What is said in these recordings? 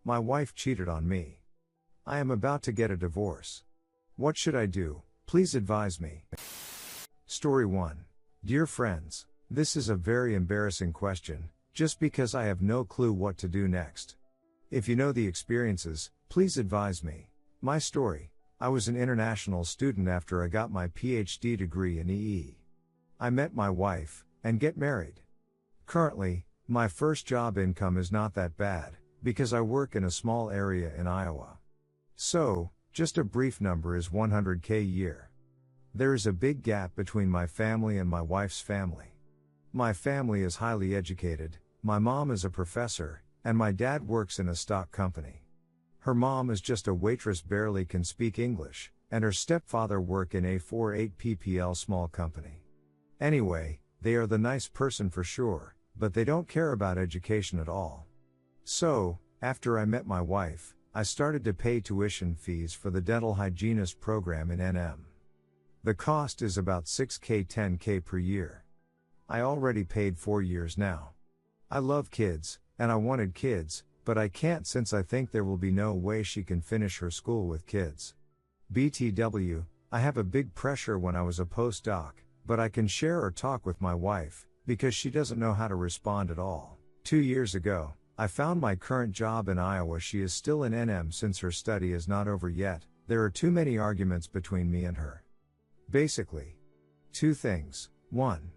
My wife cheated on me. I am about to get a divorce. What should I do? Please advise me. Story 1. Dear friends, this is a very embarrassing question, just because I have no clue what to do next. If you know the experiences, please advise me. My story. I was an international student after I got my PhD degree in MeHe. I met my wife, and get married. Currently, my first job income is not that bad, because I work in a small area in Iowa. So, just a brief number is $100K a year. There is a big gap between my family and my wife's family. My family is highly educated, my mom is a professor, and my dad works in a stock company. Her mom is just a waitress, barely can speak English, and her stepfather work in a 4-8 PPL small company. Anyway, they are the nice person for sure, but they don't care about education at all. So, after I met my wife, I started to pay tuition fees for the dental hygienist program in NM. The cost is about $6K 10K per year. I already paid 4 years now. I love kids, and I wanted kids, but I can't since I think there will be no way she can finish her school with kids. BTW, I have a big pressure when I was a postdoc, but I can share or talk with my wife, because she doesn't know how to respond at all. 2 years ago, I found my current job in Iowa. She is still in NM since her study is not over yet. There are too many arguments between me and her. Basically, 2 things. 1.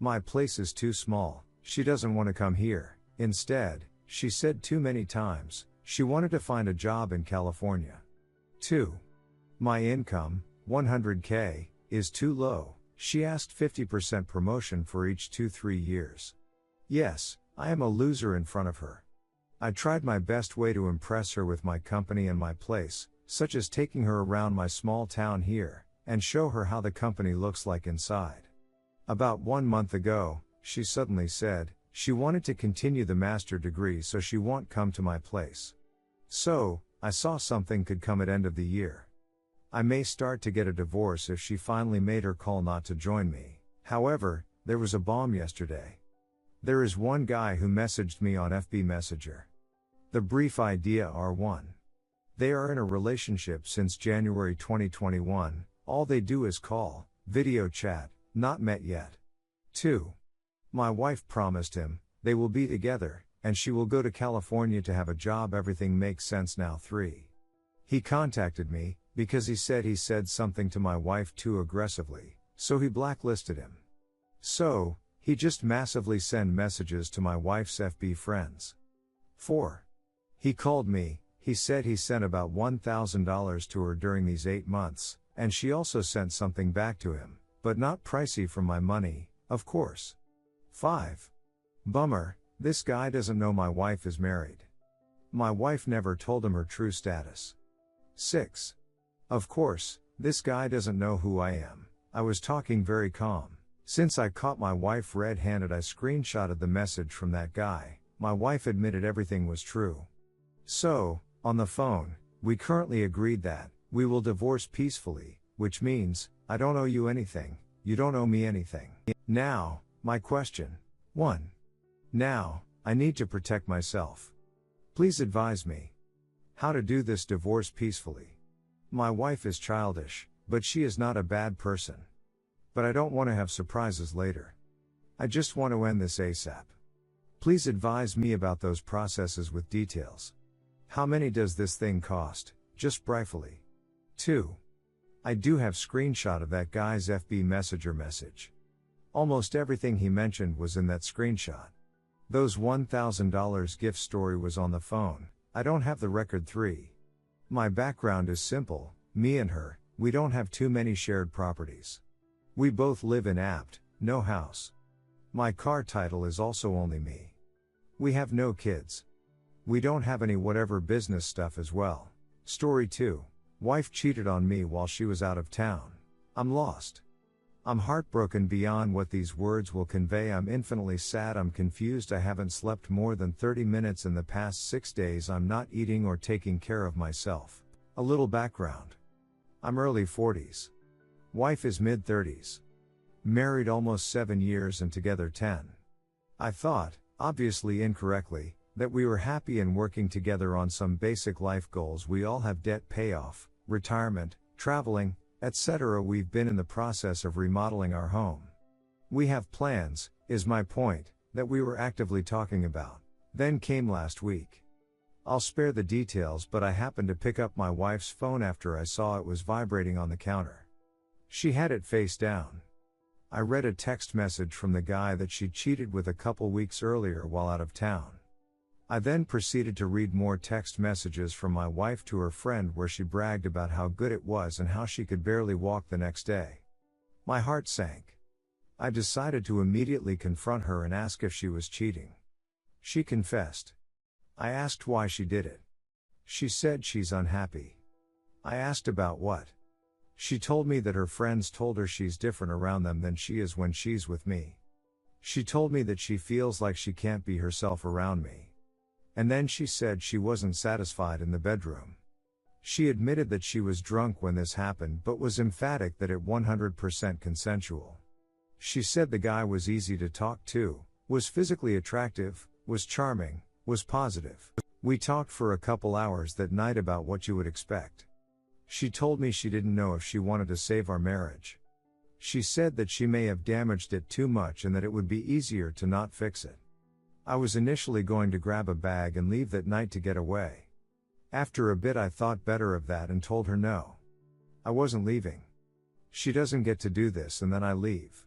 My place is too small, she doesn't want to come here. Instead, she said too many times, she wanted to find a job in California. 2. My income, $100K, is too low. She asked 50% promotion for each 2-3 years. Yes, I am a loser in front of her. I tried my best way to impress her with my company and my place, such as taking her around my small town here, and show her how the company looks like inside. About 1 month ago, she suddenly said, she wanted to continue the master degree so she won't come to my place. So, I saw something could come at end of the year. I may start to get a divorce if she finally made her call not to join me. However, there was a bomb yesterday. There is one guy who messaged me on FB Messenger. The brief idea are 1. They are in a relationship since January 2021, all they do is call, video chat, not met yet. 2. My wife promised him, they will be together, and she will go to California to have a job. Everything makes sense now. 3. He contacted me, because he said something to my wife too aggressively, so he blacklisted him. So, he just massively send messages to my wife's FB friends. 4. He called me, he said he sent about $1,000 to her during these 8 months, and she also sent something back to him, but not pricey from my money, of course. 5. Bummer, this guy doesn't know my wife is married. My wife never told him her true status. 6. Of course, this guy doesn't know who I am. I was talking very calm. Since I caught my wife red-handed, I screenshotted the message from that guy. My wife admitted everything was true. So, on the phone, we currently agreed that we will divorce peacefully, which means, I don't owe you anything, you don't owe me anything. Now, my question. 1. Now, I need to protect myself. Please advise me how to do this divorce peacefully. My wife is childish, but she is not a bad person. But I don't want to have surprises later. I just want to end this ASAP. Please advise me about those processes with details. How many does this thing cost, just briefly? 2. I do have screenshot of that guy's FB Messenger message. Almost everything he mentioned was in that screenshot. Those $1,000 gift story was on the phone. I don't have the record. 3. My background is simple, me and her, we don't have too many shared properties. We both live in Apt, no house. My car title is also only me. We have no kids. We don't have any whatever business stuff as well. Story 2. Wife cheated on me while she was out of town. I'm lost. I'm heartbroken beyond what these words will convey. I'm infinitely sad. I'm confused. I haven't slept more than 30 minutes in the past 6 days. I'm not eating or taking care of myself. A little background. I'm early 40s. Wife is mid 30s. Married almost 7 years and together 10. I thought, obviously incorrectly, That we were happy and working together on some basic life goals. We all have debt payoff, retirement, traveling, etc. We've been in the process of remodeling our home. We have plans, is my point, that we were actively talking about. Then came last week. I'll spare the details, but I happened to pick up my wife's phone after I saw it was vibrating on the counter. She had it face down. I read a text message from the guy that she cheated with a couple weeks earlier while out of town. I then proceeded to read more text messages from my wife to her friend where she bragged about how good it was and how she could barely walk the next day. My heart sank. I decided to immediately confront her and ask if she was cheating. She confessed. I asked why she did it. She said she's unhappy. I asked about what. She told me that her friends told her she's different around them than she is when she's with me. She told me that she feels like she can't be herself around me. And then she said she wasn't satisfied in the bedroom. She admitted that she was drunk when this happened but was emphatic that it 100% consensual. She said the guy was easy to talk to, was physically attractive, was charming, was positive. We talked for a couple hours that night about what you would expect. She told me she didn't know if she wanted to save our marriage. She said that she may have damaged it too much and that it would be easier to not fix it. I was initially going to grab a bag and leave that night to get away. After a bit I thought better of that and told her no. I wasn't leaving. She doesn't get to do this and then I leave.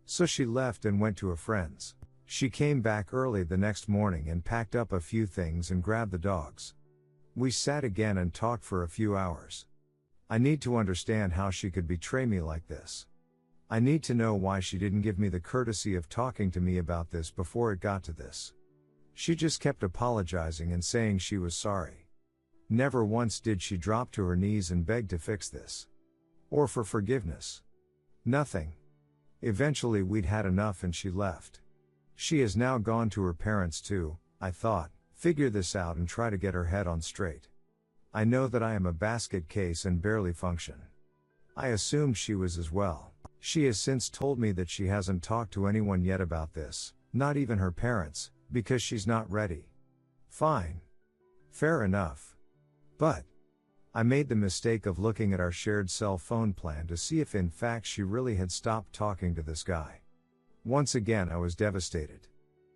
So she left and went to a friend's. She came back early the next morning and packed up a few things and grabbed the dogs. We sat again and talked for a few hours. I need to understand how she could betray me like this. I need to know why she didn't give me the courtesy of talking to me about this before it got to this. She just kept apologizing and saying she was sorry. Never once did she drop to her knees and beg to fix this. Or for forgiveness. Nothing. Eventually we'd had enough and she left. She has now gone to her parents too, I thought, figure this out and try to get her head on straight. I know that I am a basket case and barely function. I assumed she was as well. She has since told me that she hasn't talked to anyone yet about this, not even her parents, because she's not ready. Fine. Fair enough. But I made the mistake of looking at our shared cell phone plan to see if in fact she really had stopped talking to this guy. Once again I was devastated.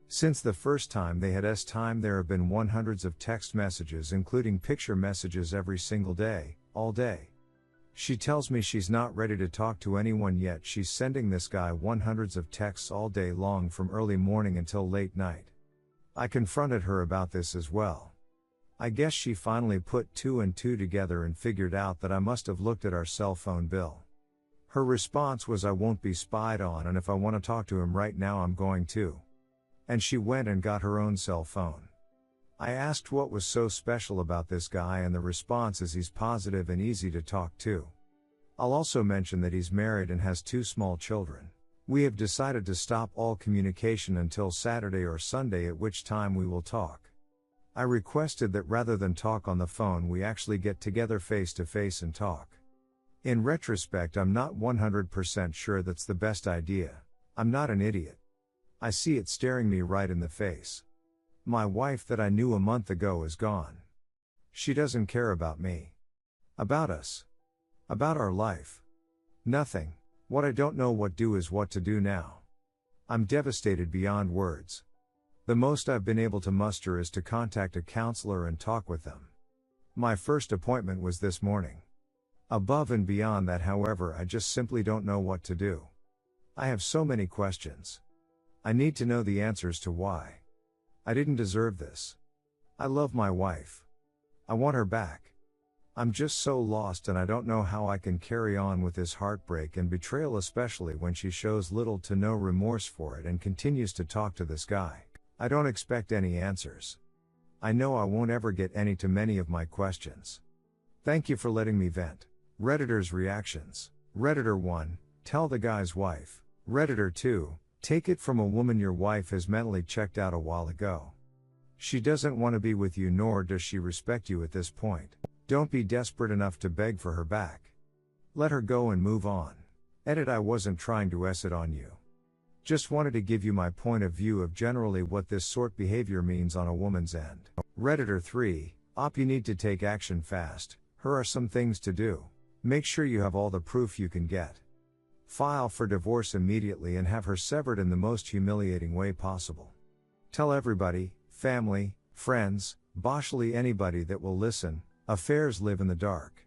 Since the first time they had time there have been hundreds of text messages including picture messages every single day, all day. She tells me she's not ready to talk to anyone yet. She's sending this guy hundreds of texts all day long from early morning until late night. I confronted her about this as well. I guess she finally put 2 and 2 together and figured out that I must have looked at our cell phone bill. Her response was I won't be spied on and if I want to talk to him right now I'm going to. And she went and got her own cell phone. I asked what was so special about this guy and the response is he's positive and easy to talk to. I'll also mention that he's married and has 2 small children. We have decided to stop all communication until Saturday or Sunday at which time we will talk. I requested that rather than talk on the phone we actually get together face to face and talk. In retrospect I'm not 100% sure that's the best idea. I'm not an idiot. I see it staring me right in the face. My wife that I knew a month ago is gone. She doesn't care about me. About us. About our life. Nothing. What I don't know what do is what to do now. I'm devastated beyond words. The most I've been able to muster is to contact a counselor and talk with them. My first appointment was this morning. Above and beyond that, however, I just simply don't know what to do. I have so many questions. I need to know the answers to why. I didn't deserve this. I love my wife. I want her back. I'm just so lost and I don't know how I can carry on with this heartbreak and betrayal, especially when she shows little to no remorse for it and continues to talk to this guy. I don't expect any answers. I know I won't ever get any to many of my questions. Thank you for letting me vent. Redditor's reactions. Redditor 1, tell the guy's wife. Redditor 2, take it from a woman your wife has mentally checked out a while ago. She doesn't want to be with you nor does she respect you at this point. Don't be desperate enough to beg for her back. Let her go and move on. Edit, I wasn't trying to S it on you. Just wanted to give you my point of view of generally what this sort behavior means on a woman's end. Redditor 3, op, you need to take action fast. Here are some things to do. Make sure you have all the proof you can get. File for divorce immediately and have her severed in the most humiliating way possible. Tell everybody, family, friends, boshly anybody that will listen, affairs live in the dark.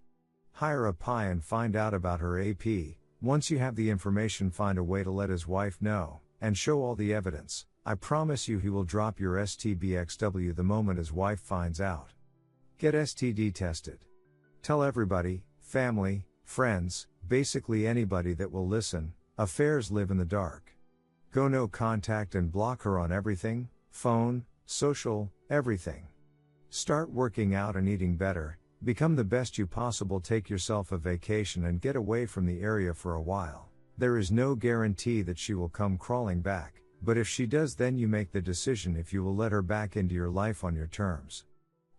Hire a pie and find out about her AP. Once you have the information, find a way to let his wife know, and show all the evidence. I promise you he will drop your STBXW the moment his wife finds out. Get STD tested. Tell everybody, family, friends, basically anybody that will listen, affairs live in the dark. Go no contact and block her on everything, phone, social, everything. Start working out and eating better, become the best you possible, take yourself a vacation and get away from the area for a while. There is no guarantee that she will come crawling back, but if she does, then you make the decision if you will let her back into your life on your terms.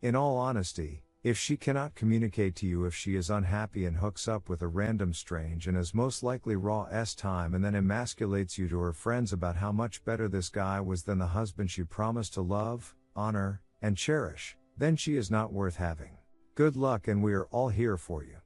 In all honesty, if she cannot communicate to you if she is unhappy and hooks up with a random strange and is most likely raw time and then emasculates you to her friends about how much better this guy was than the husband she promised to love, honor, and cherish, then she is not worth having. Good luck, and we are all here for you.